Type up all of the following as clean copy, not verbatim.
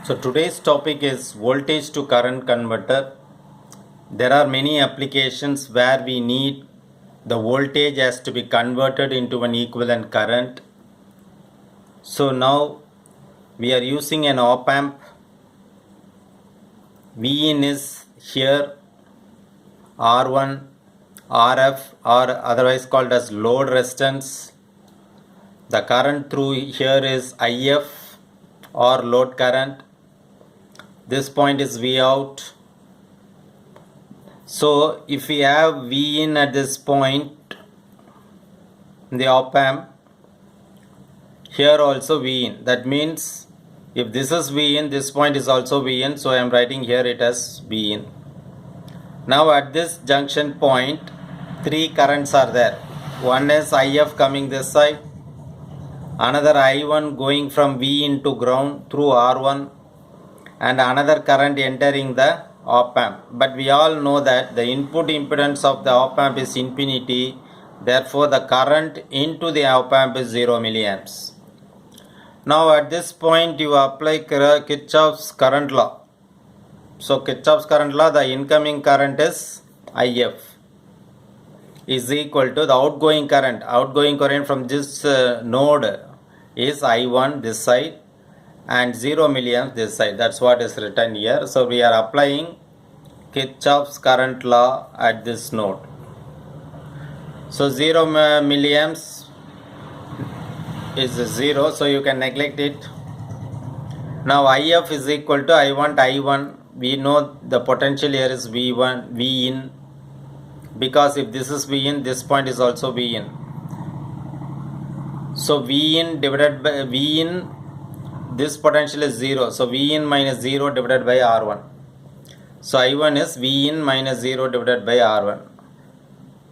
So today's topic is voltage to current converter. There are many applications where we need the voltage has to be converted into an equivalent current. So now we are using an op amp. Vin is here R1, RF or otherwise called as load resistance. The current through here is IF or load current. This point is V out. So if we have V in at this point in the op amp, here also V in. That means if this is V in, this point is also V in. So I am writing here it as V in. Now at this junction point, three currents are there. One is IF coming this side, another I1 going from V into ground through R1, and another current entering the op amp. But we all know that the input impedance of the op amp is infinity. Therefore the current into the op amp is 0 milliamps. Now at this point you apply Kirchhoff's current law. So Kirchhoff's current law, the incoming current is IF is equal to the outgoing current. Outgoing current from this node is I1 this side and 0 milliamps this side. That's what is written here. So we are applying Kirchhoff's current law at this node. So 0 milliamps is 0, so you can neglect it. Now IF is equal to I1. We know the potential here is V1, V in, because if this is V in, this point is also V in. So V in divided by V in, this potential is 0. So V in minus 0 divided by R1. So I1 is V in minus 0 divided by R1.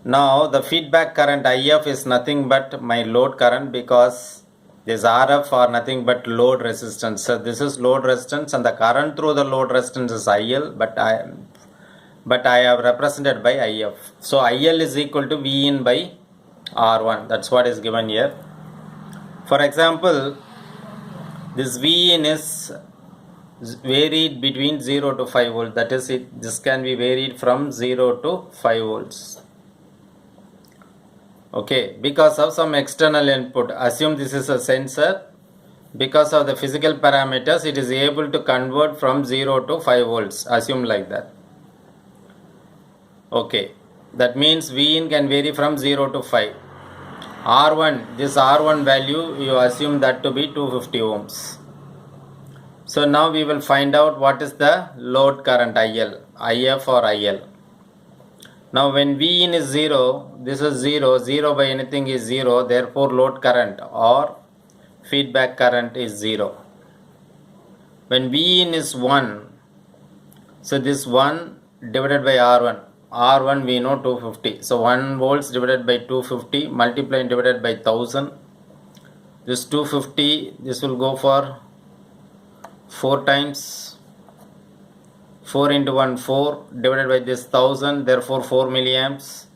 Now the feedback current IF is nothing but my load current, because this RF are nothing but load resistance. So this is load resistance and the current through the load resistance is IL, but I have represented by IF. So IL is equal to V in by R1. That's what is given here. For example, this V in is varied between 0 to 5 volts. That is, this can be varied from 0 to 5 volts. Okay, because of some external input. Assume this is a sensor. Because of the physical parameters, it is able to convert from 0 to 5 volts. Assume like that. Okay, that means V in can vary from 0 to 5. R1, this R1 value, you assume that to be 250 ohms. So now we will find out what is the load current IL, IF or IL. Now when V in is 0, this is 0, 0 by anything is 0, therefore load current or feedback current is 0. When V in is 1, so this 1 divided by R1, R1 we know 250, so 1 volts divided by 250 multiplied divided by 1000, this 250, this will go for 4 times, 4 into 1 4 divided by this 1000, therefore 4 milliamps.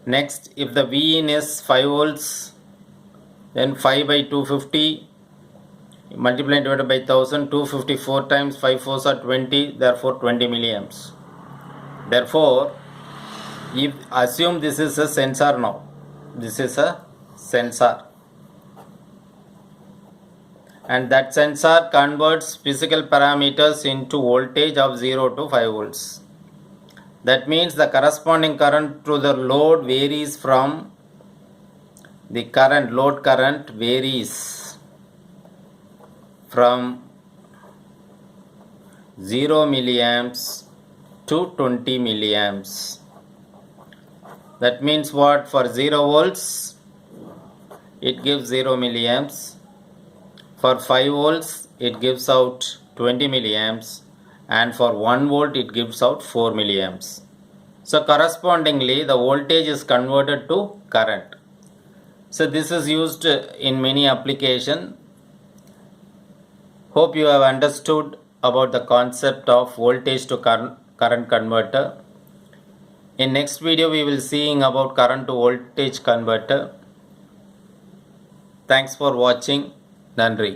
Next, if the V in is 5 volts, then 5 by 250 multiplied divided by 1000, 254 times 5 4s are 20, therefore 20 milliamps. Therefore, if assume this is a sensor now, this is a sensor, and that sensor converts physical parameters into voltage of 0 to 5 volts. That means the corresponding current through the load varies from the current, load current varies from 0 milliamps to 20 milliamps. That means what? For 0 volts, it gives 0 milliamps. For 5 volts, it gives out 20 milliamps. And for 1 volt, it gives out 4 milliamps. So correspondingly, the voltage is converted to current. So this is used in many applications. Hope you have understood about the concept of voltage to current converter. In next video, we will seeing about current to voltage converter. Thanks for watching. நன்றி.